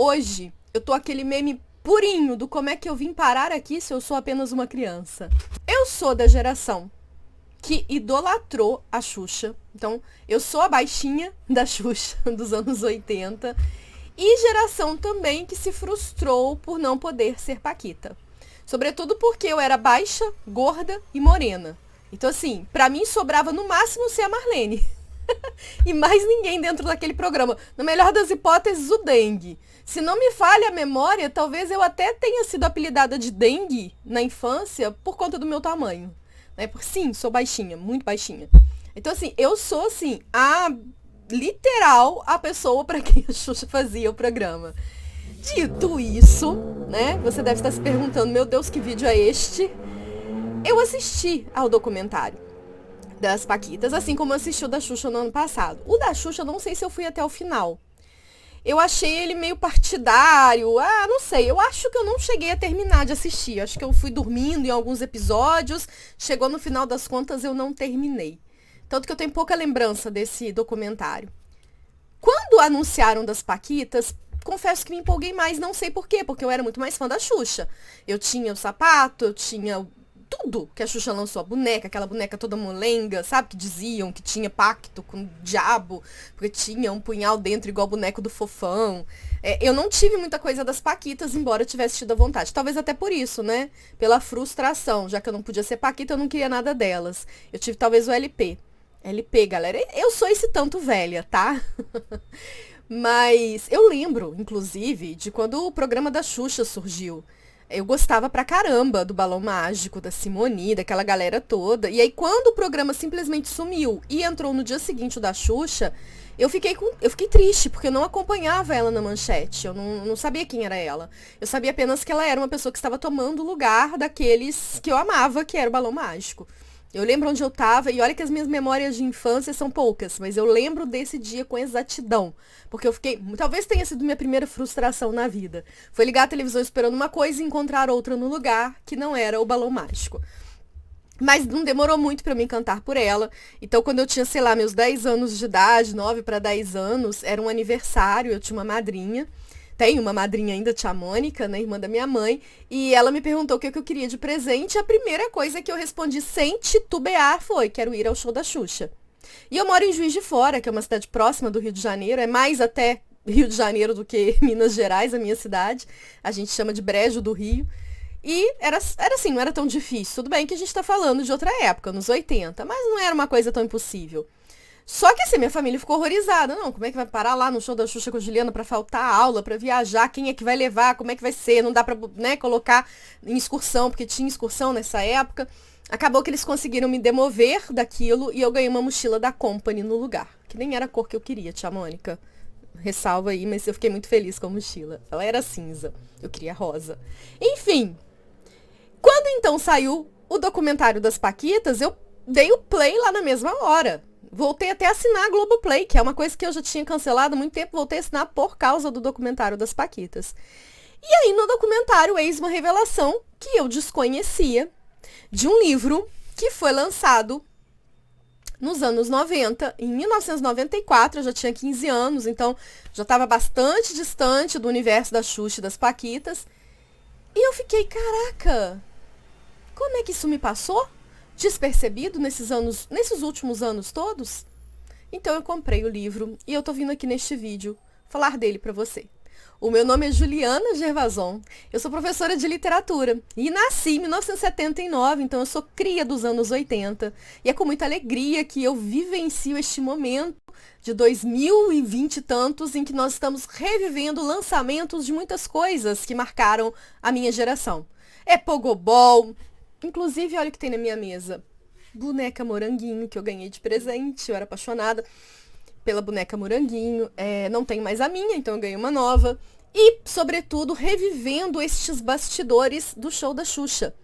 Hoje, eu tô aquele meme purinho do como é que eu vim parar aqui se eu sou apenas uma criança. Eu sou da geração que idolatrou a Xuxa. Então, eu sou a baixinha da Xuxa dos anos 80. E geração também que se frustrou por não poder ser Paquita. Sobretudo porque eu era baixa, gorda e morena. Então, assim, pra mim sobrava no máximo ser a Marlene. E mais ninguém dentro daquele programa. Na melhor das hipóteses, o Dengue. Se não me falha a memória, talvez eu até tenha sido apelidada de Dengue na infância por conta do meu tamanho. Né? Porque, sim, sou baixinha, muito baixinha. Então, assim, eu sou, assim, literal a pessoa para quem a Xuxa fazia o programa. Dito isso, né? Você deve estar se perguntando, meu Deus, que vídeo é este? Eu assisti ao documentário das Paquitas, assim como assisti o da Xuxa no ano passado. O da Xuxa, eu não sei se eu fui até o final. Eu achei ele meio partidário. Não sei. Eu acho que eu não cheguei a terminar de assistir. Acho que eu fui dormindo em alguns episódios. Chegou no final das contas, eu não terminei. Tanto que eu tenho pouca lembrança desse documentário. Quando anunciaram das Paquitas, confesso que me empolguei mais, não sei por quê, porque eu era muito mais fã da Xuxa. Eu tinha o sapato, eu tinha tudo que a Xuxa lançou, a boneca, aquela boneca toda molenga, sabe? Que diziam que tinha pacto com o diabo, porque tinha um punhal dentro igual o boneco do Fofão. Eu não tive muita coisa das Paquitas, embora eu tivesse tido a vontade. Talvez até por isso, né? Pela frustração, já que eu não podia ser Paquita, eu não queria nada delas. Eu tive talvez o LP. LP, galera. Eu sou esse tanto velha, tá? Mas eu lembro, inclusive, de quando o programa da Xuxa surgiu. Eu gostava pra caramba do Balão Mágico, da Simone, daquela galera toda. E aí, quando o programa simplesmente sumiu e entrou no dia seguinte o da Xuxa, eu fiquei triste, porque eu não acompanhava ela na manchete. Eu não sabia quem era ela. Eu sabia apenas que ela era uma pessoa que estava tomando o lugar daqueles que eu amava, que era o Balão Mágico. Eu lembro onde eu tava, e olha que as minhas memórias de infância são poucas, mas eu lembro desse dia com exatidão. Porque eu fiquei. Talvez tenha sido minha primeira frustração na vida. Foi ligar a televisão esperando uma coisa e encontrar outra no lugar, que não era o Balão Mágico. Mas não demorou muito pra eu me encantar por ela. Então, quando eu tinha, sei lá, meus 10 anos de idade, 9 para 10 anos, era um aniversário, eu tinha uma madrinha. Tenho uma madrinha ainda, tia Mônica, né, irmã da minha mãe, e ela me perguntou o que eu queria de presente, e a primeira coisa que eu respondi sem titubear foi, quero ir ao show da Xuxa. E eu moro em Juiz de Fora, que é uma cidade próxima do Rio de Janeiro, é mais até Rio de Janeiro do que Minas Gerais, a minha cidade, a gente chama de Brejo do Rio, e era assim, não era tão difícil, tudo bem que a gente tá falando de outra época, nos 80, mas não era uma coisa tão impossível. Só que assim, minha família ficou horrorizada. Não, como é que vai parar lá no show da Xuxa com a Juliana pra faltar aula, pra viajar? Quem é que vai levar? Como é que vai ser? Não dá pra, né, colocar em excursão, porque tinha excursão nessa época. Acabou que eles conseguiram me demover daquilo e eu ganhei uma mochila da Company no lugar. Que nem era a cor que eu queria, tia Mônica. Ressalva aí, mas eu fiquei muito feliz com a mochila. Ela era cinza. Eu queria rosa. Enfim. Quando então saiu o documentário das Paquitas, eu dei o play lá na mesma hora. Voltei até a assinar a Globoplay, que é uma coisa que eu já tinha cancelado há muito tempo, voltei a assinar por causa do documentário das Paquitas. E aí, no documentário, eis uma revelação que eu desconhecia de um livro que foi lançado nos anos 90, em 1994, eu já tinha 15 anos, então já estava bastante distante do universo da Xuxa e das Paquitas. E eu fiquei, caraca, como é que isso me passou? Despercebido nesses últimos anos todos? Então eu comprei o livro e eu tô vindo aqui neste vídeo falar dele pra você. O meu nome é Juliana Gervason, eu sou professora de literatura e nasci em 1979, então eu sou cria dos anos 80. E é com muita alegria que eu vivencio este momento de 2020 e tantos em que nós estamos revivendo lançamentos de muitas coisas que marcaram a minha geração. É pogobol. Inclusive, olha o que tem na minha mesa. Boneca Moranguinho, que eu ganhei de presente. Eu era apaixonada pela boneca Moranguinho. Não tenho mais a minha, então eu ganhei uma nova. E, sobretudo, revivendo estes bastidores do show da Xuxa.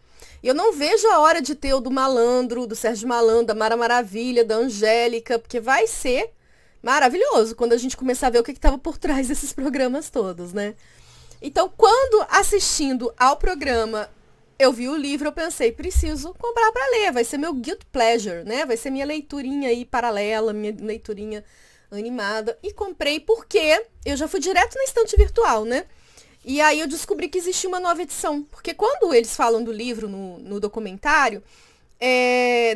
Eu não vejo a hora de ter o do Malandro, do Sérgio Malandro, da Mara Maravilha, da Angélica, porque vai ser maravilhoso quando a gente começar a ver o que estava por trás desses programas todos, né? Então, quando assistindo ao programa eu vi o livro, eu pensei, preciso comprar para ler, vai ser meu guilty pleasure, né? Vai ser minha leiturinha aí paralela, minha leiturinha animada e comprei porque eu já fui direto na estante virtual, né? E aí eu descobri que existia uma nova edição. Porque quando eles falam do livro no documentário,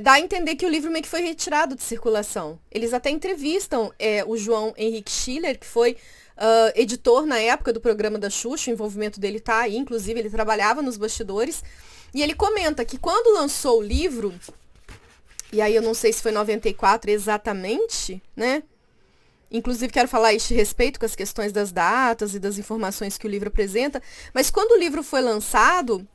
dá a entender que o livro meio que foi retirado de circulação. Eles até entrevistam o João Henrique Schiller, que foi editor na época do programa da Xuxa, o envolvimento dele tá aí, inclusive ele trabalhava nos bastidores. E ele comenta que quando lançou o livro, e aí eu não sei se foi 94 exatamente, né? Inclusive, quero falar a este respeito com as questões das datas e das informações que o livro apresenta. Mas quando o livro foi lançado,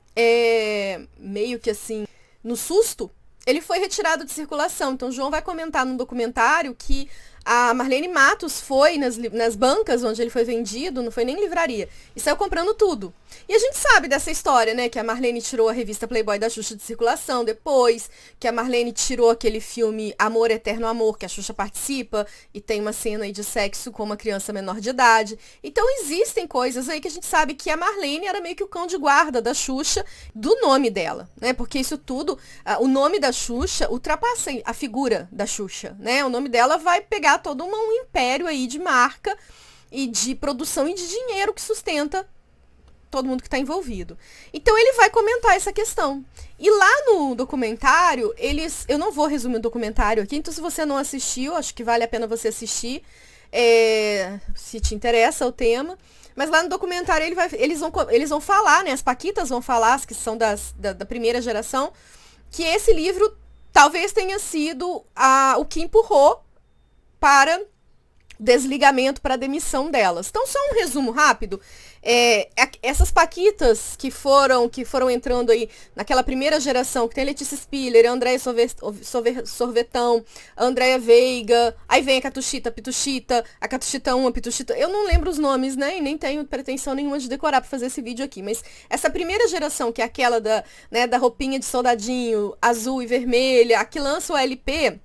meio que assim, no susto, ele foi retirado de circulação. Então, o João vai comentar num documentário que a Marlene Matos foi nas bancas onde ele foi vendido, não foi nem livraria, e saiu comprando tudo. E a gente sabe dessa história, né? Que a Marlene tirou a revista Playboy da Xuxa de circulação depois, que a Marlene tirou aquele filme Amor, Eterno Amor, que a Xuxa participa, e tem uma cena aí de sexo com uma criança menor de idade. Então existem coisas aí que a gente sabe que a Marlene era meio que o cão de guarda da Xuxa, do nome dela, né? Porque isso tudo, o nome da Xuxa ultrapassa a figura da Xuxa, né? O nome dela vai pegar todo um império aí de marca e de produção e de dinheiro que sustenta todo mundo que está envolvido. Então ele vai comentar essa questão. E lá no documentário, eu não vou resumir o documentário aqui, então se você não assistiu, acho que vale a pena você assistir, se te interessa o tema. Mas lá no documentário eles vão falar, né? As paquitas vão falar, as que são da primeira geração, que esse livro talvez tenha sido o que empurrou para desligamento, para demissão delas. Então, só um resumo rápido. Essas paquitas que foram entrando aí naquela primeira geração, que tem Letícia Spiller, a Andréia Sorvetão, a Andréia Veiga, aí vem a Pituchita, a Catuchita 1, a Pituchita, eu não lembro os nomes, né, e nem tenho pretensão nenhuma de decorar para fazer esse vídeo aqui, mas essa primeira geração, que é aquela da roupinha de soldadinho, azul e vermelha, a que lança o LP,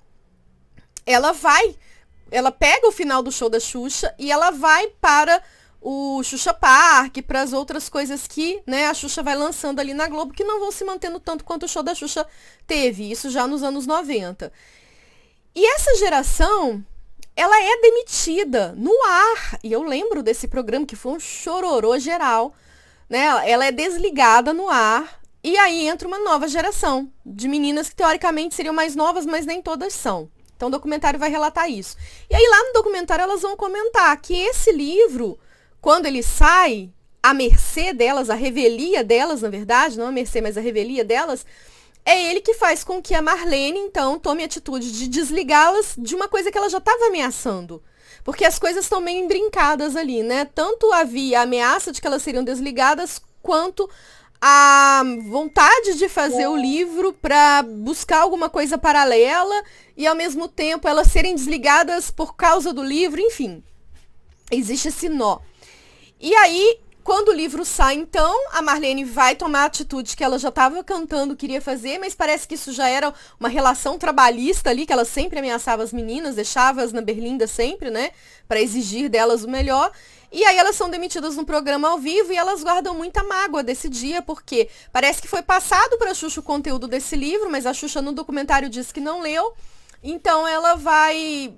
ela pega o final do show da Xuxa e ela vai para o Xuxa Park, para as outras coisas que, né, a Xuxa vai lançando ali na Globo, que não vão se mantendo tanto quanto o show da Xuxa teve, isso já nos anos 90. E essa geração, ela é demitida no ar, e eu lembro desse programa que foi um chororô geral, né, ela é desligada no ar, e aí entra uma nova geração de meninas que teoricamente seriam mais novas, mas nem todas são. Então o documentário vai relatar isso. E aí lá no documentário elas vão comentar que esse livro, quando ele sai, a mercê delas, a revelia delas, na verdade, não a mercê, mas a revelia delas, é ele que faz com que a Marlene, então, tome a atitude de desligá-las de uma coisa que ela já estava ameaçando. Porque as coisas estão meio embrincadas ali, né? Tanto havia a ameaça de que elas seriam desligadas, quanto a vontade de fazer o livro para buscar alguma coisa paralela e, ao mesmo tempo, elas serem desligadas por causa do livro, enfim. Existe esse nó. E aí, quando o livro sai, então, a Marlene vai tomar a atitude que ela já estava cantando, queria fazer, mas parece que isso já era uma relação trabalhista ali, que ela sempre ameaçava as meninas, deixava-as na berlinda sempre, né, para exigir delas o melhor. E aí elas são demitidas no programa ao vivo e elas guardam muita mágoa desse dia, porque parece que foi passado para a Xuxa o conteúdo desse livro, mas a Xuxa no documentário diz que não leu. Então ela vai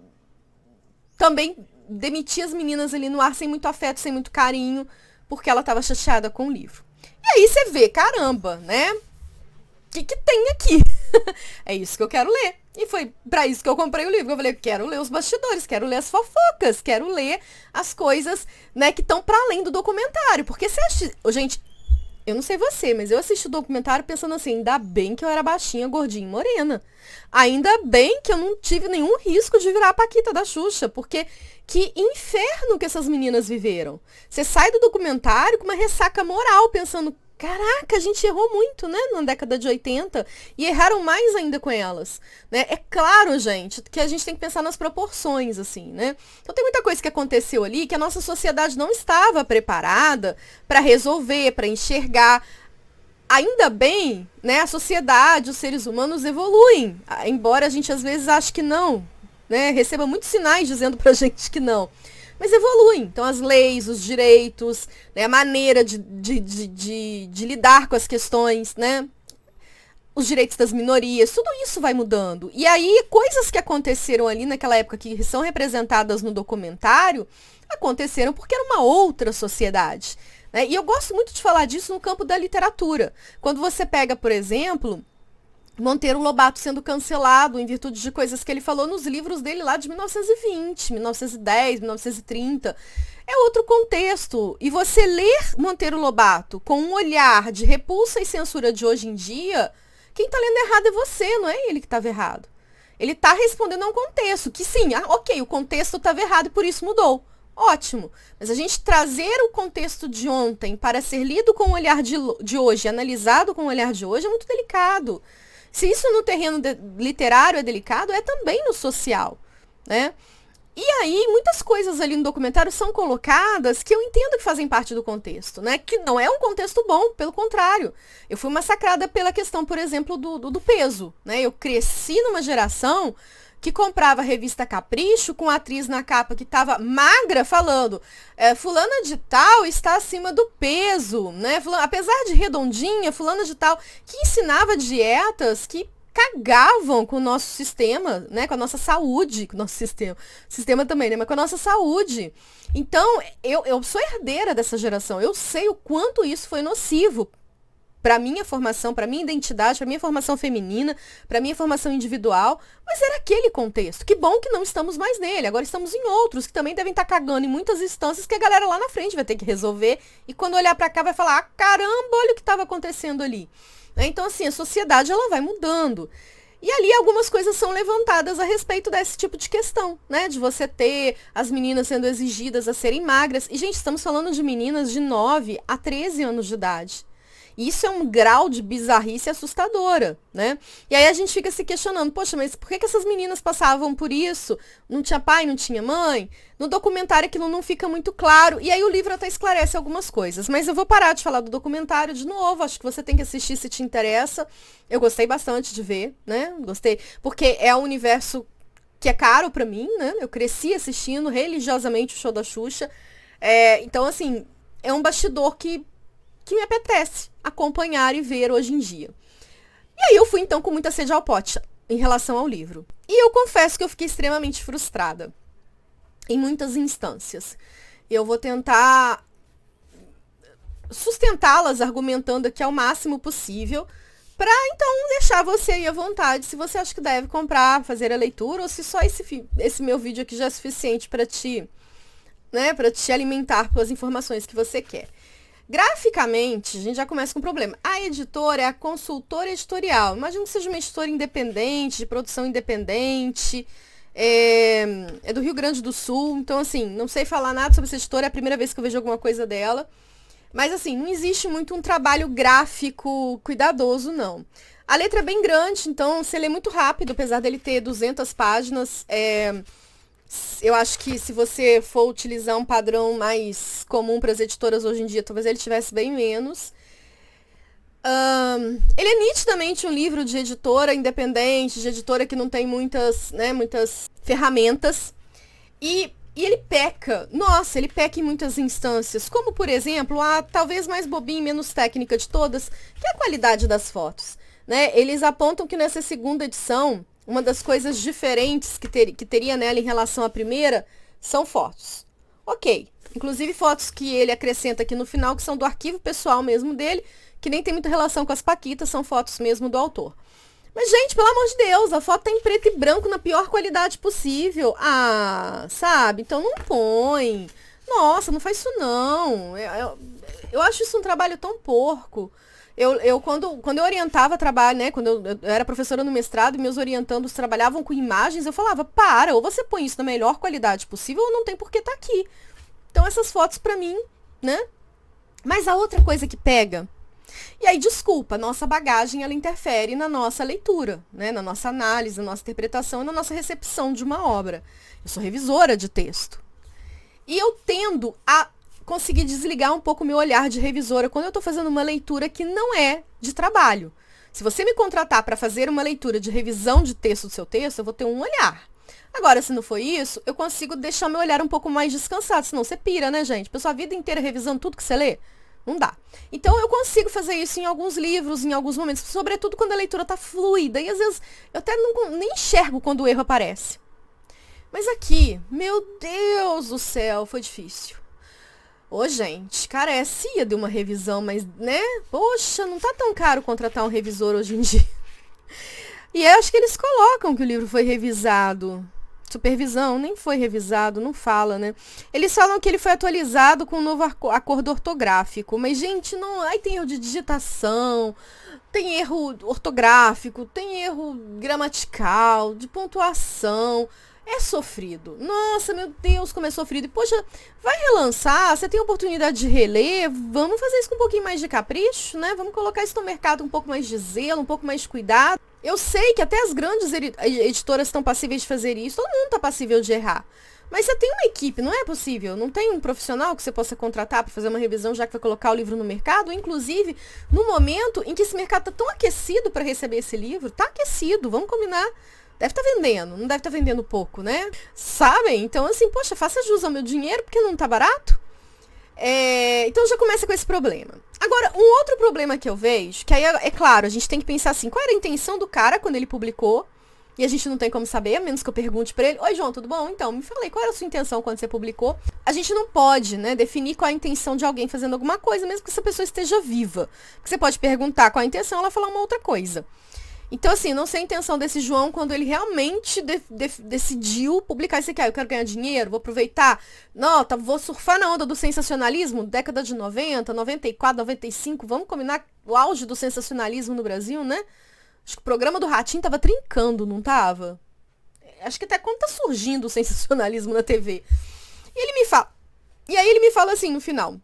também demitir as meninas ali no ar sem muito afeto, sem muito carinho, porque ela estava chateada com o livro. E aí você vê, caramba, né? O que tem aqui? É isso que eu quero ler. E foi pra isso que eu comprei o livro. Eu falei, quero ler os bastidores, quero ler as fofocas, quero ler as coisas, né, que estão para além do documentário. Porque você acha... Gente, eu não sei você, mas eu assisti o documentário pensando assim, ainda bem que eu era baixinha, gordinha e morena. Ainda bem que eu não tive nenhum risco de virar a Paquita da Xuxa, porque que inferno que essas meninas viveram. Você sai do documentário com uma ressaca moral, pensando, caraca, a gente errou muito, né, na década de 80, e erraram mais ainda com elas, né? É claro, gente, que a gente tem que pensar nas proporções, assim, né? Então tem muita coisa que aconteceu ali que a nossa sociedade não estava preparada para resolver, para enxergar. Ainda bem, né, a sociedade, os seres humanos evoluem, embora a gente às vezes ache que não, né, receba muitos sinais dizendo pra gente que não. Mas evoluem. Então, as leis, os direitos, né, a maneira de lidar com as questões, né? os direitos das minorias, tudo isso vai mudando. E aí, coisas que aconteceram ali naquela época que são representadas no documentário, aconteceram porque era uma outra sociedade, né? E eu gosto muito de falar disso no campo da literatura. Quando você pega, por exemplo, Monteiro Lobato sendo cancelado em virtude de coisas que ele falou nos livros dele lá de 1920, 1910, 1930. É outro contexto. E você ler Monteiro Lobato com um olhar de repulsa e censura de hoje em dia, quem está lendo errado é você, não é ele que estava errado. Ele está respondendo a um contexto, que sim, ok, o contexto estava errado e por isso mudou. Ótimo. Mas a gente trazer o contexto de ontem para ser lido com o olhar de hoje, analisado com o olhar de hoje, é muito delicado. Se isso no terreno literário é delicado, é também no social, né? E aí, muitas coisas ali no documentário são colocadas que eu entendo que fazem parte do contexto, né? Que não é um contexto bom, pelo contrário. Eu fui massacrada pela questão, por exemplo, do peso, né? Eu cresci numa geração que comprava a revista Capricho com a atriz na capa que estava magra falando fulana de tal está acima do peso, né? Apesar de redondinha, fulana de tal, que ensinava dietas que cagavam com o nosso sistema, né? Com a nossa saúde, com o nosso sistema também, né? Mas com a nossa saúde. Então, eu sou herdeira dessa geração, eu sei o quanto isso foi nocivo para minha formação, para minha identidade, para minha formação feminina, para minha formação individual, mas era aquele contexto. Que bom que não estamos mais nele, agora estamos em outros que também devem estar cagando em muitas instâncias que a galera lá na frente vai ter que resolver e quando olhar para cá vai falar, ah, caramba, olha o que estava acontecendo ali. Então, assim, a sociedade ela vai mudando. E ali algumas coisas são levantadas a respeito desse tipo de questão, né? De você ter as meninas sendo exigidas a serem magras. E, gente, estamos falando de meninas de 9 a 13 anos de idade. Isso é um grau de bizarrice assustadora, né? E aí a gente fica se questionando, poxa, mas por que essas meninas passavam por isso? Não tinha pai, não tinha mãe? No documentário aquilo não fica muito claro. E aí o livro até esclarece algumas coisas. Mas eu vou parar de falar do documentário de novo. Acho que você tem que assistir se te interessa. Eu gostei bastante de ver, né? Gostei. Porque é um universo que é caro pra mim, né? Eu cresci assistindo religiosamente o show da Xuxa. Então, assim, é um bastidor que me apetece acompanhar e ver hoje em dia. E aí eu fui então com muita sede ao pote em relação ao livro. E eu confesso que eu fiquei extremamente frustrada em muitas instâncias. Eu vou tentar sustentá-las argumentando aqui ao máximo possível para então deixar você aí à vontade se você acha que deve comprar, fazer a leitura ou se só esse meu vídeo aqui já é suficiente para te, né, para te alimentar com as informações que você quer. Graficamente, a gente já começa com um problema. A editora é a consultora editorial. Imagino que seja uma editora independente, de produção independente. É do Rio Grande do Sul. Então, assim, não sei falar nada sobre essa editora. É a primeira vez que eu vejo alguma coisa dela. Mas, assim, não existe muito um trabalho gráfico cuidadoso, não. A letra é bem grande, então você lê muito rápido, apesar dele ter 200 páginas. Eu acho que se você for utilizar um padrão mais comum para as editoras hoje em dia, talvez ele tivesse bem menos. Ele é nitidamente um livro de editora independente, de editora que não tem muitas ferramentas. E ele peca. Nossa, ele peca em muitas instâncias. Como, por exemplo, a talvez mais bobinha e menos técnica de todas, que é a qualidade das fotos. Né? Eles apontam que nessa segunda edição, uma das coisas diferentes que teria nela em relação à primeira são fotos. Ok. Inclusive fotos que ele acrescenta aqui no final, que são do arquivo pessoal mesmo dele, que nem tem muita relação com as paquitas, são fotos mesmo do autor. Mas, gente, pelo amor de Deus, a foto tá em preto e branco na pior qualidade possível. Ah, sabe? Então não põe. Nossa, não faz isso não. Eu acho isso um trabalho tão porco. Quando eu orientava trabalho, né? Quando eu era professora no mestrado e meus orientandos trabalhavam com imagens, eu falava, ou você põe isso na melhor qualidade possível ou não tem por que tá aqui. Então essas fotos pra mim, né? Mas a outra coisa que pega, e aí desculpa, a nossa bagagem ela interfere na nossa leitura, né? Na nossa análise, na nossa interpretação e na nossa recepção de uma obra. Eu sou revisora de texto. E eu tendo a conseguir desligar um pouco o meu olhar de revisora quando eu estou fazendo uma leitura que não é de trabalho. Se você me contratar para fazer uma leitura de revisão de texto do seu texto, eu vou ter um olhar. Agora, se não for isso, eu consigo deixar meu olhar um pouco mais descansado, senão você pira, né, gente? Passou a vida inteira revisando tudo que você lê. Não dá. Então eu consigo fazer isso em alguns livros, em alguns momentos, sobretudo quando a leitura tá fluida. E às vezes eu até nem enxergo quando o erro aparece. Mas aqui, meu Deus do céu, foi difícil. Ô, gente, carecia de uma revisão, mas, né? Poxa, não tá tão caro contratar um revisor hoje em dia. E eu acho que eles colocam que o livro foi revisado. Supervisão, nem foi revisado, não fala, né? Eles falam que ele foi atualizado com um novo acordo ortográfico. Mas, gente, não. Aí tem erro de digitação, tem erro ortográfico, tem erro gramatical, de pontuação. É sofrido. Nossa, meu Deus, como é sofrido. E, poxa, vai relançar, você tem oportunidade de reler, vamos fazer isso com um pouquinho mais de capricho, né? Vamos colocar isso no mercado com um pouco mais de zelo, um pouco mais de cuidado. Eu sei que até as grandes editoras estão passíveis de fazer isso, todo mundo está passível de errar. Mas você tem uma equipe, não é possível? Não tem um profissional que você possa contratar para fazer uma revisão já que vai colocar o livro no mercado? Inclusive, no momento em que esse mercado está tão aquecido para receber esse livro, está aquecido, vamos combinar. Deve estar vendendo, não deve estar vendendo pouco, né? Sabem? Então, assim, poxa, faça jus ao meu dinheiro porque não tá barato. Então já começa com esse problema. Agora, um outro problema que eu vejo, que aí é claro, a gente tem que pensar assim, qual era a intenção do cara quando ele publicou? E a gente não tem como saber, a menos que eu pergunte pra ele, oi João, tudo bom? Então, me falei, qual era a sua intenção quando você publicou? A gente não pode, né, definir qual é a intenção de alguém fazendo alguma coisa, mesmo que essa pessoa esteja viva. Porque você pode perguntar qual é a intenção, ela falar uma outra coisa. Então, assim, não sei a intenção desse João quando ele realmente decidiu publicar isso aqui. Eu quero ganhar dinheiro, vou aproveitar. Não, vou surfar na onda do sensacionalismo, década de 90, 94, 95. Vamos combinar o auge do sensacionalismo no Brasil, né? Acho que o programa do Ratinho tava trincando, não tava? Acho que até quando tá surgindo o sensacionalismo na TV. E ele me fala. E aí ele me fala assim no final.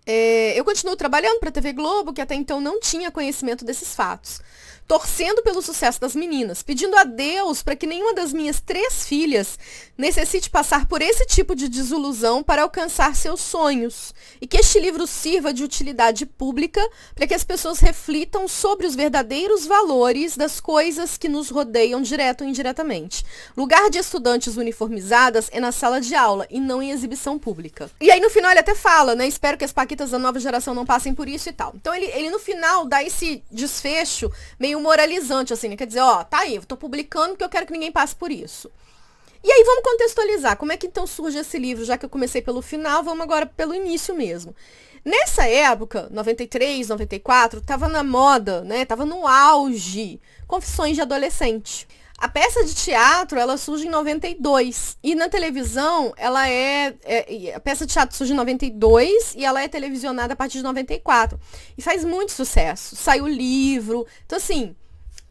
Eu continuo trabalhando para a TV Globo, que até então não tinha conhecimento desses fatos. Torcendo pelo sucesso das meninas, pedindo a Deus para que nenhuma das minhas 3 filhas necessite passar por esse tipo de desilusão para alcançar seus sonhos. E que este livro sirva de utilidade pública para que as pessoas reflitam sobre os verdadeiros valores das coisas que nos rodeiam direto ou indiretamente. Lugar de estudantes uniformizadas é na sala de aula e não em exibição pública. E aí no final ele até fala, né? Espero que as paquitas da nova geração não passem por isso e tal. Então ele no final dá esse desfecho meio moralizante, assim, né? Quer dizer, ó, tá aí, eu tô publicando porque eu quero que ninguém passe por isso. E aí vamos contextualizar, como é que então surge esse livro, já que eu comecei pelo final, vamos agora pelo início mesmo. Nessa época, 93, 94, tava na moda, né? Tava no auge, Confissões de Adolescente. A peça de teatro, ela surge em 92. E na televisão, a peça de teatro surge em 92 e ela é televisionada a partir de 94. E faz muito sucesso. Sai o livro. Então, assim,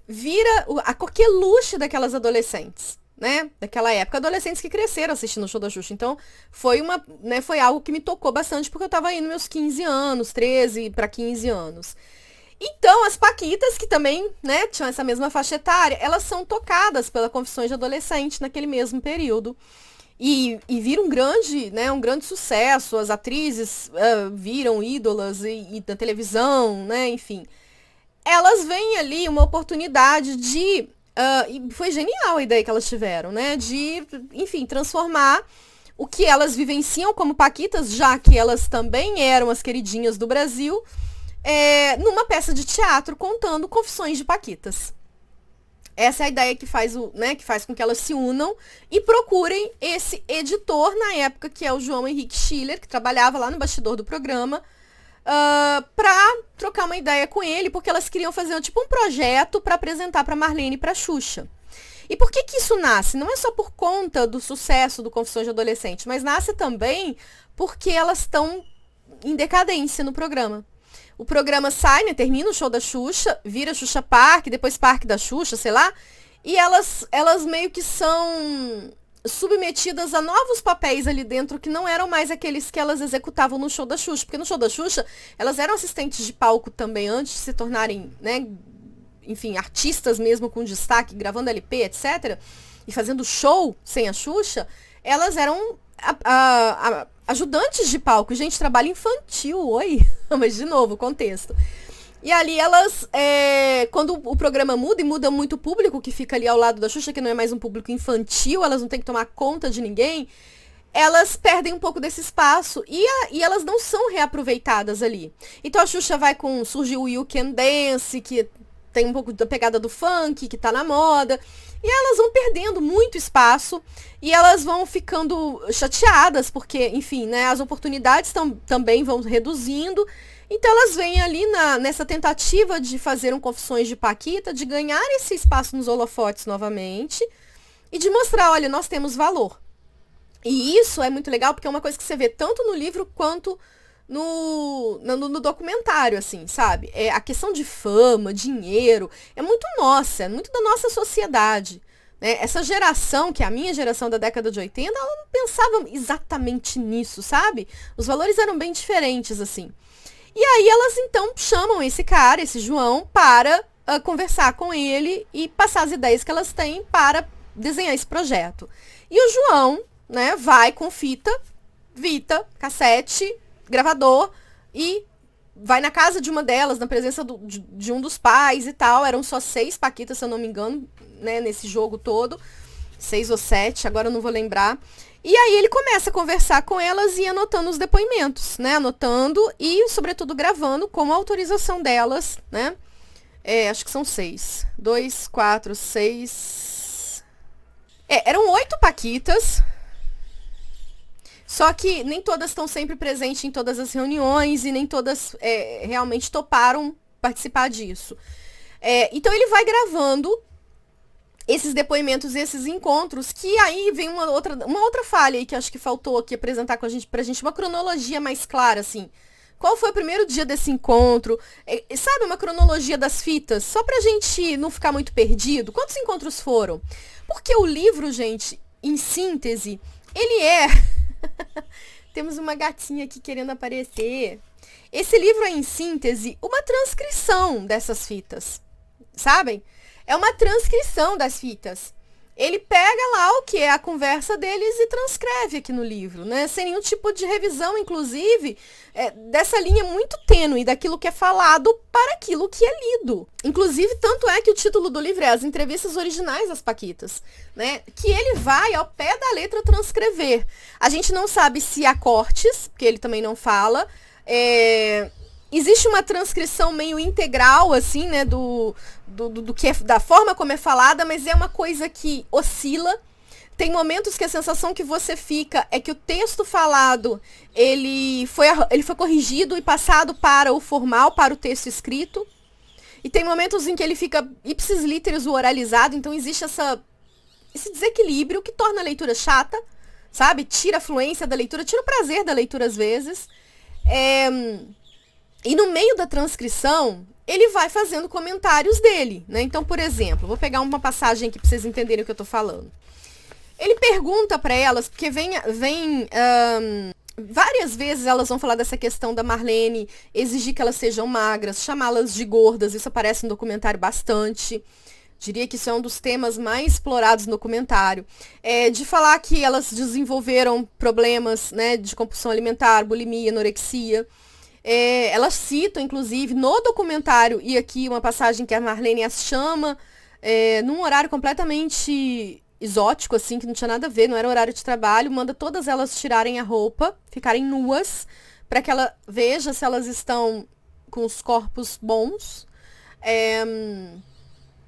vira a coqueluche daquelas adolescentes, né? Daquela época. Adolescentes que cresceram assistindo o show da Xuxa. Então, foi algo que me tocou bastante, porque eu tava aí nos meus 15 anos, 13 para 15 anos. Então, as paquitas, que também, né, tinham essa mesma faixa etária, elas são tocadas pela Confissões de Adolescente naquele mesmo período. E vira um grande sucesso. As atrizes viram ídolas e da televisão, né, enfim. Elas veem ali uma oportunidade de... e foi genial a ideia que elas tiveram, né, de, enfim, transformar o que elas vivenciam como paquitas, já que elas também eram as queridinhas do Brasil, numa peça de teatro contando confissões de paquitas. Essa é a ideia que faz com que elas se unam e procurem esse editor na época, que é o João Henrique Schiller, que trabalhava lá no bastidor do programa, pra trocar uma ideia com ele, porque elas queriam fazer tipo um projeto para apresentar para Marlene e para Xuxa. E por que isso nasce? Não é só por conta do sucesso do Confissões de Adolescente, mas nasce também porque elas estão em decadência no programa. O programa sai, né, termina o show da Xuxa, vira Xuxa Park, depois Parque da Xuxa, sei lá, e elas meio que são submetidas a novos papéis ali dentro que não eram mais aqueles que elas executavam no show da Xuxa. Porque no show da Xuxa, elas eram assistentes de palco também antes de se tornarem, né, enfim, artistas mesmo com destaque, gravando LP, etc. E fazendo show sem a Xuxa, elas eram ajudantes de palco. Gente, trabalho infantil, oi. Mas, de novo, contexto. E ali elas, quando o programa muda, e muda muito o público que fica ali ao lado da Xuxa, que não é mais um público infantil, elas não têm que tomar conta de ninguém, elas perdem um pouco desse espaço e elas não são reaproveitadas ali. Então a Xuxa vai com, surge o You Can Dance, que tem um pouco da pegada do funk, que tá na moda, e elas vão perdendo muito espaço, e elas vão ficando chateadas, porque, enfim, né, as oportunidades também vão reduzindo, então elas vêm ali nessa tentativa de fazer um Confissões de Paquita, de ganhar esse espaço nos holofotes novamente, e de mostrar, olha, nós temos valor. E isso é muito legal, porque é uma coisa que você vê tanto no livro quanto no documentário, assim, sabe? É, a questão de fama, dinheiro, é muito nossa, é muito da nossa sociedade. Né? Essa geração, que é a minha geração da década de 80, ela não pensava exatamente nisso, sabe? Os valores eram bem diferentes, assim. E aí elas, então, chamam esse cara, esse João, para conversar com ele e passar as ideias que elas têm para desenhar esse projeto. E o João, né, vai com fita, cassete, gravador e vai na casa de uma delas, na presença de um dos pais e tal. Eram só 6 paquitas, se eu não me engano, né, nesse jogo todo. 6 ou 7, agora eu não vou lembrar. E aí ele começa a conversar com elas e anotando os depoimentos, né? Anotando e, sobretudo, gravando com a autorização delas, né? Acho que são 6. 2, 4, 6... eram 8 paquitas. Só que nem todas estão sempre presentes em todas as reuniões e nem todas realmente toparam participar disso. Então ele vai gravando esses depoimentos e esses encontros, que aí vem uma outra falha aí que acho que faltou aqui apresentar pra gente uma cronologia mais clara, assim. Qual foi o primeiro dia desse encontro? Sabe, uma cronologia das fitas, só pra gente não ficar muito perdido. Quantos encontros foram? Porque o livro, gente, em síntese, ele é... Temos uma gatinha aqui querendo aparecer. Esse livro é, em síntese, uma transcrição dessas fitas, sabem? É uma transcrição das fitas. Ele pega lá o que é a conversa deles e transcreve aqui no livro, né? Sem nenhum tipo de revisão, inclusive, dessa linha muito tênue, daquilo que é falado para aquilo que é lido. Inclusive, tanto é que o título do livro é As Entrevistas Originais das Paquitas, né? Que ele vai ao pé da letra transcrever. A gente não sabe se há cortes, porque ele também não fala. Existe uma transcrição meio integral, assim, né, do que da forma como é falada, mas é uma coisa que oscila. Tem momentos que a sensação que você fica é que o texto falado, ele foi corrigido e passado para o formal, para o texto escrito. E tem momentos em que ele fica ipsis literis, o oralizado, então existe esse desequilíbrio que torna a leitura chata, sabe? Tira a fluência da leitura, tira o prazer da leitura às vezes. E no meio da transcrição, ele vai fazendo comentários dele, né? Então, por exemplo, vou pegar uma passagem aqui para vocês entenderem o que eu tô falando. Ele pergunta para elas, porque várias vezes elas vão falar dessa questão da Marlene exigir que elas sejam magras, chamá-las de gordas, isso aparece no documentário bastante. Diria que isso é um dos temas mais explorados no documentário. De falar que elas desenvolveram problemas, né, de compulsão alimentar, bulimia, anorexia. Elas citam, inclusive, no documentário, e aqui uma passagem que a Marlene as chama, num horário completamente exótico, assim, que não tinha nada a ver, não era horário de trabalho, manda todas elas tirarem a roupa, ficarem nuas, para que ela veja se elas estão com os corpos bons.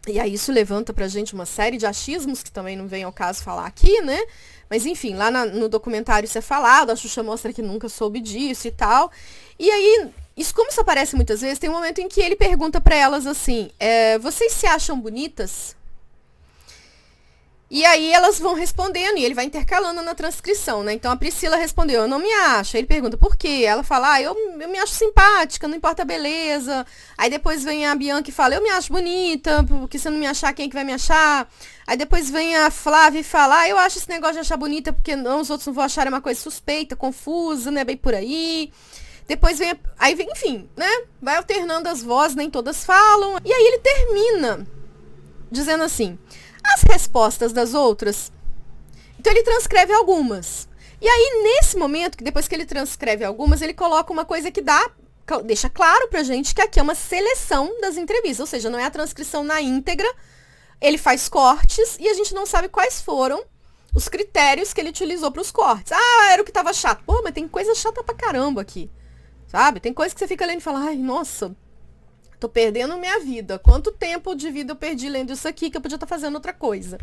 E aí isso levanta pra gente uma série de achismos, que também não vem ao caso falar aqui, né? Mas enfim, lá no documentário isso é falado, a Xuxa mostra que nunca soube disso e tal. E aí, como isso aparece muitas vezes, tem um momento em que ele pergunta pra elas assim, vocês se acham bonitas? E aí elas vão respondendo, e ele vai intercalando na transcrição, né? Então a Priscila respondeu, eu não me acho. Aí ele pergunta, por quê? Ela fala, eu me acho simpática, não importa a beleza. Aí depois vem a Bianca e fala, eu me acho bonita, porque se eu não me achar, quem é que vai me achar? Aí depois vem a Flávia e fala, eu acho esse negócio de achar bonita, porque não, os outros não vão achar, é uma coisa suspeita, confusa, né? Bem por aí. Depois vem, enfim, né? Vai alternando as vozes, nem todas falam. E aí ele termina dizendo assim, as respostas das outras. Então ele transcreve algumas. E aí, nesse momento, depois que ele transcreve algumas, ele coloca uma coisa que deixa claro pra gente que aqui é uma seleção das entrevistas. Ou seja, não é a transcrição na íntegra. Ele faz cortes e a gente não sabe quais foram os critérios que ele utilizou para os cortes. Ah, era o que tava chato. Pô, mas tem coisa chata pra caramba aqui. Sabe? Tem coisa que você fica lendo e fala, ai, nossa, tô perdendo minha vida. Quanto tempo de vida eu perdi lendo isso aqui que eu podia estar fazendo outra coisa.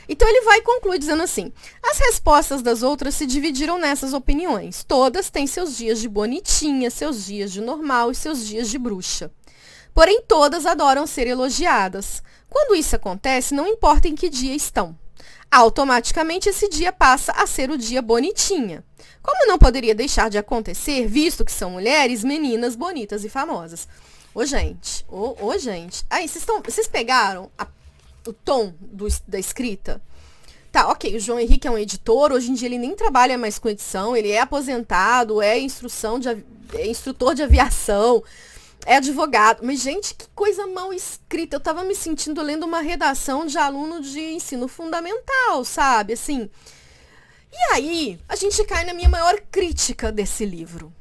Então ele vai concluir dizendo assim, as respostas das outras se dividiram nessas opiniões. Todas têm seus dias de bonitinha, seus dias de normal e seus dias de bruxa. Porém, todas adoram ser elogiadas. Quando isso acontece, não importa em que dia estão. Automaticamente esse dia passa a ser o dia bonitinha. Como não poderia deixar de acontecer, visto que são mulheres, meninas bonitas e famosas. Ô, gente, gente. Aí, vocês pegaram o tom da escrita? Tá, ok, o João Henrique é um editor, hoje em dia ele nem trabalha mais com edição, ele é aposentado, é instrutor de aviação, é advogado. Mas, gente, que coisa mal escrita. Eu tava me sentindo lendo uma redação de aluno de ensino fundamental, sabe? Assim. E aí, a gente cai na minha maior crítica desse livro.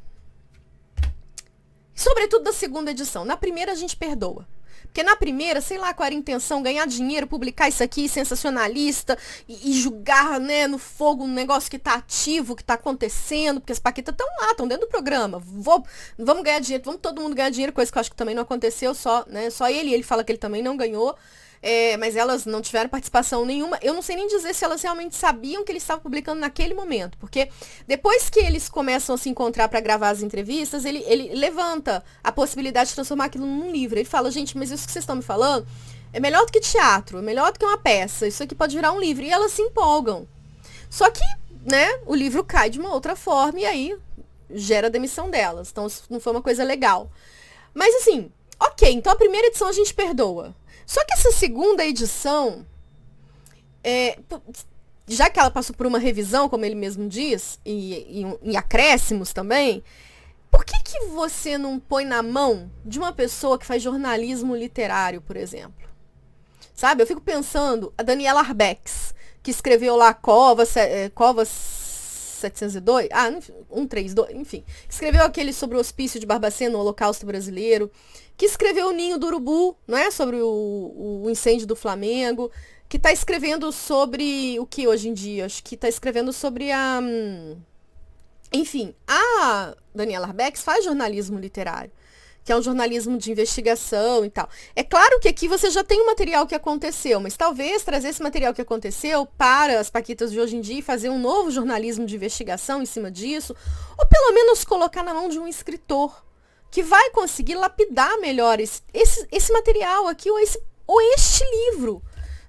Sobretudo da segunda edição. Na primeira, a gente perdoa. Porque na primeira, sei lá qual era a intenção, ganhar dinheiro, publicar isso aqui, sensacionalista, e jogar, né, no fogo um negócio que tá ativo, que tá acontecendo, porque as paquitas estão lá, estão dentro do programa. Vamos ganhar dinheiro, vamos todo mundo ganhar dinheiro, coisa que eu acho que também não aconteceu, só ele fala que ele também não ganhou. Mas elas não tiveram participação nenhuma. Eu não sei nem dizer se elas realmente sabiam que ele estava publicando naquele momento. Porque depois que eles começam a se encontrar para gravar as entrevistas, ele levanta a possibilidade de transformar aquilo num livro. Ele fala, gente, mas isso que vocês estão me falando é melhor do que teatro, é melhor do que uma peça. Isso aqui pode virar um livro. E elas se empolgam. Só que, né, o livro cai de uma outra forma e aí gera a demissão delas. Então, isso não foi uma coisa legal. Mas assim, ok, então a primeira edição a gente perdoa. Só que essa segunda edição, já que ela passou por uma revisão, como ele mesmo diz, e acréscimos também, por que você não põe na mão de uma pessoa que faz jornalismo literário, por exemplo? Sabe, eu fico pensando, a Daniela Arbex, que escreveu lá Covas 702, 132, enfim. Escreveu aquele sobre o hospício de Barbacena, o Holocausto Brasileiro, que escreveu o Ninho do Urubu, não é? Sobre o incêndio do Flamengo, que está escrevendo sobre o que hoje em dia? Acho que está escrevendo sobre enfim, a Daniela Arbex faz jornalismo literário, que é um jornalismo de investigação e tal. É claro que aqui você já tem um material que aconteceu, mas talvez trazer esse material que aconteceu para as paquitas de hoje em dia e fazer um novo jornalismo de investigação em cima disso, ou pelo menos colocar na mão de um escritor que vai conseguir lapidar melhor esse material aqui, ou este livro.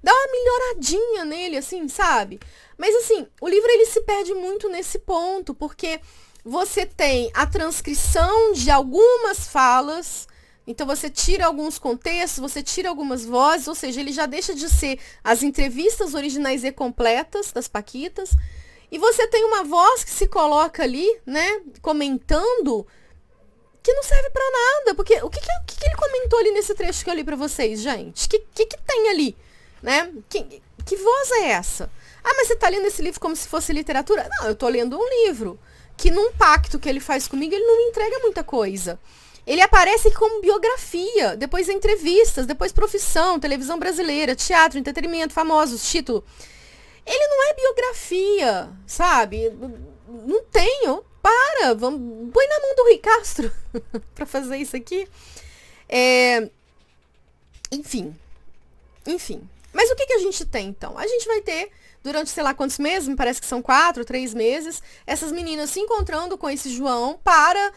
Dá uma melhoradinha nele, assim, sabe? Mas, assim, o livro ele se perde muito nesse ponto, porque você tem a transcrição de algumas falas, então você tira alguns contextos, você tira algumas vozes, ou seja, ele já deixa de ser as entrevistas originais e completas das paquitas, e você tem uma voz que se coloca ali, né, comentando, que não serve pra nada, porque o que ele comentou ali nesse trecho que eu li pra vocês, gente? O que tem ali, né? Que voz é essa? Ah, mas você tá lendo esse livro como se fosse literatura? Não, eu tô lendo um livro que num pacto que ele faz comigo, ele não me entrega muita coisa. Ele aparece como biografia, depois entrevistas, depois profissão, televisão brasileira, teatro, entretenimento, famosos, título. Ele não é biografia, sabe? Não tenho. Põe na mão do Rui Castro pra fazer isso aqui. Enfim. Mas o que a gente tem, então? A gente vai ter, durante sei lá quantos meses, me parece que são 4, 3 meses, essas meninas se encontrando com esse João para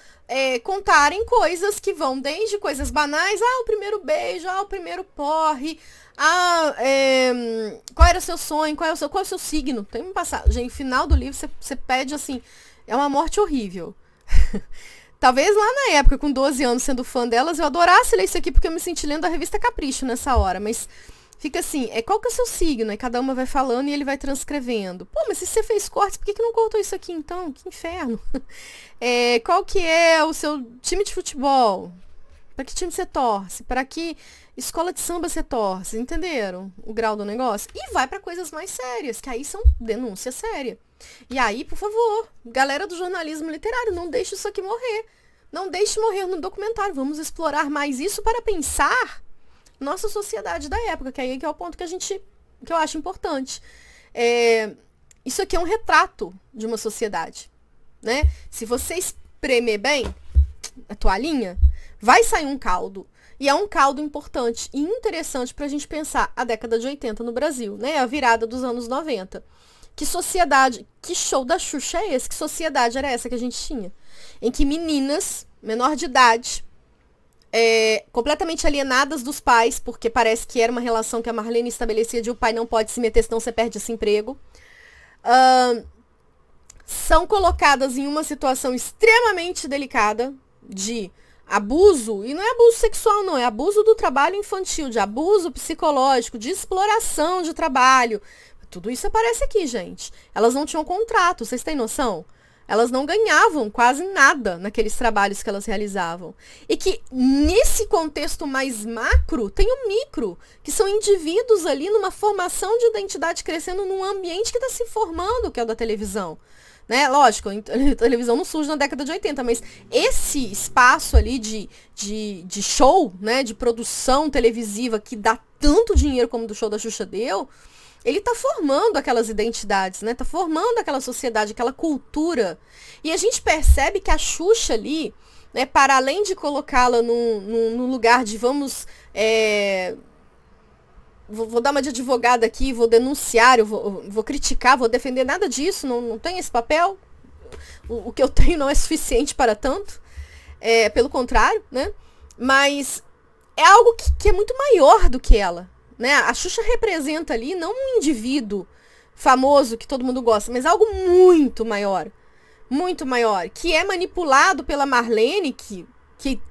contarem coisas que vão desde coisas banais, o primeiro beijo, o primeiro porre, qual era o seu sonho, qual é o seu signo. Tem uma passagem, no final do livro, você pede assim, é uma morte horrível. Talvez lá na época, com 12 anos, sendo fã delas, eu adorasse ler isso aqui, porque eu me senti lendo a revista Capricho nessa hora, mas fica assim, qual que é o seu signo? E cada uma vai falando e ele vai transcrevendo. Pô, mas se você fez cortes, por que não cortou isso aqui então? Que inferno. Qual que é o seu time de futebol? Para que time você torce? Para que escola de samba você torce? Entenderam o grau do negócio? E vai para coisas mais sérias, que aí são denúncia séria. E aí, por favor, galera do jornalismo literário, não deixe isso aqui morrer. Não deixe morrer no documentário. Vamos explorar mais isso para pensar nossa sociedade da época, que aí é o ponto que eu acho importante. isso aqui é um retrato de uma sociedade, né? Se você espremer bem a toalhinha, vai sair um caldo. E é um caldo importante e interessante para a gente pensar a década de 80 no Brasil, né? A virada dos anos 90. Que sociedade, que show da Xuxa é esse? Que sociedade era essa que a gente tinha? Em que meninas, menor de idade, completamente alienadas dos pais, porque parece que era uma relação que a Marlene estabelecia de o pai não pode se meter, senão você perde esse emprego. São colocadas em uma situação extremamente delicada de abuso, e não é abuso sexual não, é abuso do trabalho infantil, de abuso psicológico, de exploração de trabalho. Tudo isso aparece aqui, gente. Elas não tinham contrato, vocês têm noção? Elas não ganhavam quase nada naqueles trabalhos que elas realizavam. E que, nesse contexto mais macro, tem o micro, que são indivíduos ali numa formação de identidade crescendo num ambiente que está se formando, que é o da televisão. Né? Lógico, a televisão não surge na década de 80, mas esse espaço ali de show, né, de produção televisiva que dá tanto dinheiro como do show da Xuxa deu, ele tá formando aquelas identidades, né? Tá formando aquela sociedade, aquela cultura. E a gente percebe que a Xuxa ali, né, para além de colocá-la num lugar de vou dar uma de advogada aqui, vou denunciar, eu vou criticar, vou defender, nada disso, não tem esse papel. O que eu tenho não é suficiente para tanto. Pelo contrário, né? Mas é algo que é muito maior do que ela. Né? A Xuxa representa ali não um indivíduo famoso que todo mundo gosta, mas algo muito maior, que é manipulado pela Marlene, que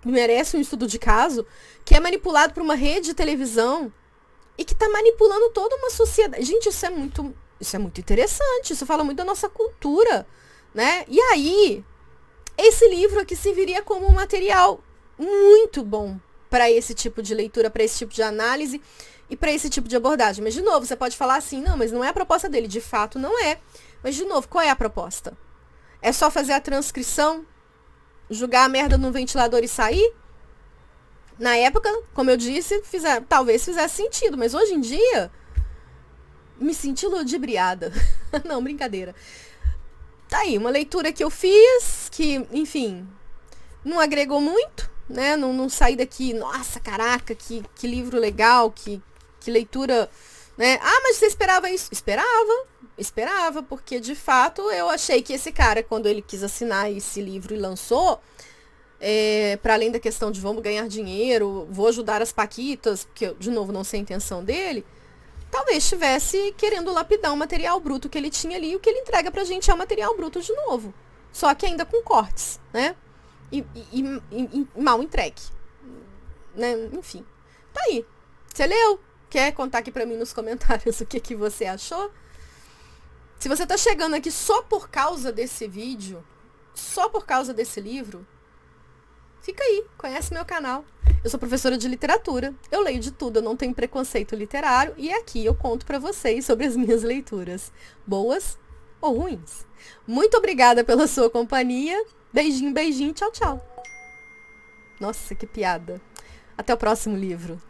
merece um estudo de caso, que é manipulado por uma rede de televisão e que está manipulando toda uma sociedade. Gente, isso é muito interessante, isso fala muito da nossa cultura, né? E aí, esse livro aqui serviria como um material muito bom para esse tipo de leitura, para esse tipo de análise e para esse tipo de abordagem. Mas, de novo, você pode falar assim, não, mas não é a proposta dele. De fato, não é. Mas, de novo, qual é a proposta? É só fazer a transcrição, jogar a merda no ventilador e sair? Na época, como eu disse, talvez fizesse sentido. Mas hoje em dia, me senti ludibriada. Não, brincadeira. Tá aí, uma leitura que eu fiz, que, enfim, não agregou muito, né? Não saí daqui, nossa, caraca, que livro legal, que leitura, né? Ah, mas você esperava isso? Esperava, porque de fato eu achei que esse cara, quando ele quis assinar esse livro e lançou, para além da questão de vamos ganhar dinheiro, vou ajudar as paquitas, porque eu, de novo, não sei a intenção dele, talvez estivesse querendo lapidar um material bruto que ele tinha ali, e o que ele entrega pra gente é um material bruto de novo, só que ainda com cortes, né? E mal entregue, né? Enfim, tá aí. Você leu? Quer contar aqui pra mim nos comentários o que você achou? Se você tá chegando aqui só por causa desse vídeo, só por causa desse livro, fica aí, conhece meu canal. Eu sou professora de literatura, eu leio de tudo, eu não tenho preconceito literário e aqui eu conto pra vocês sobre as minhas leituras, boas ou ruins. Muito obrigada pela sua companhia. Beijinho, beijinho, tchau, tchau. Nossa, que piada. Até o próximo livro.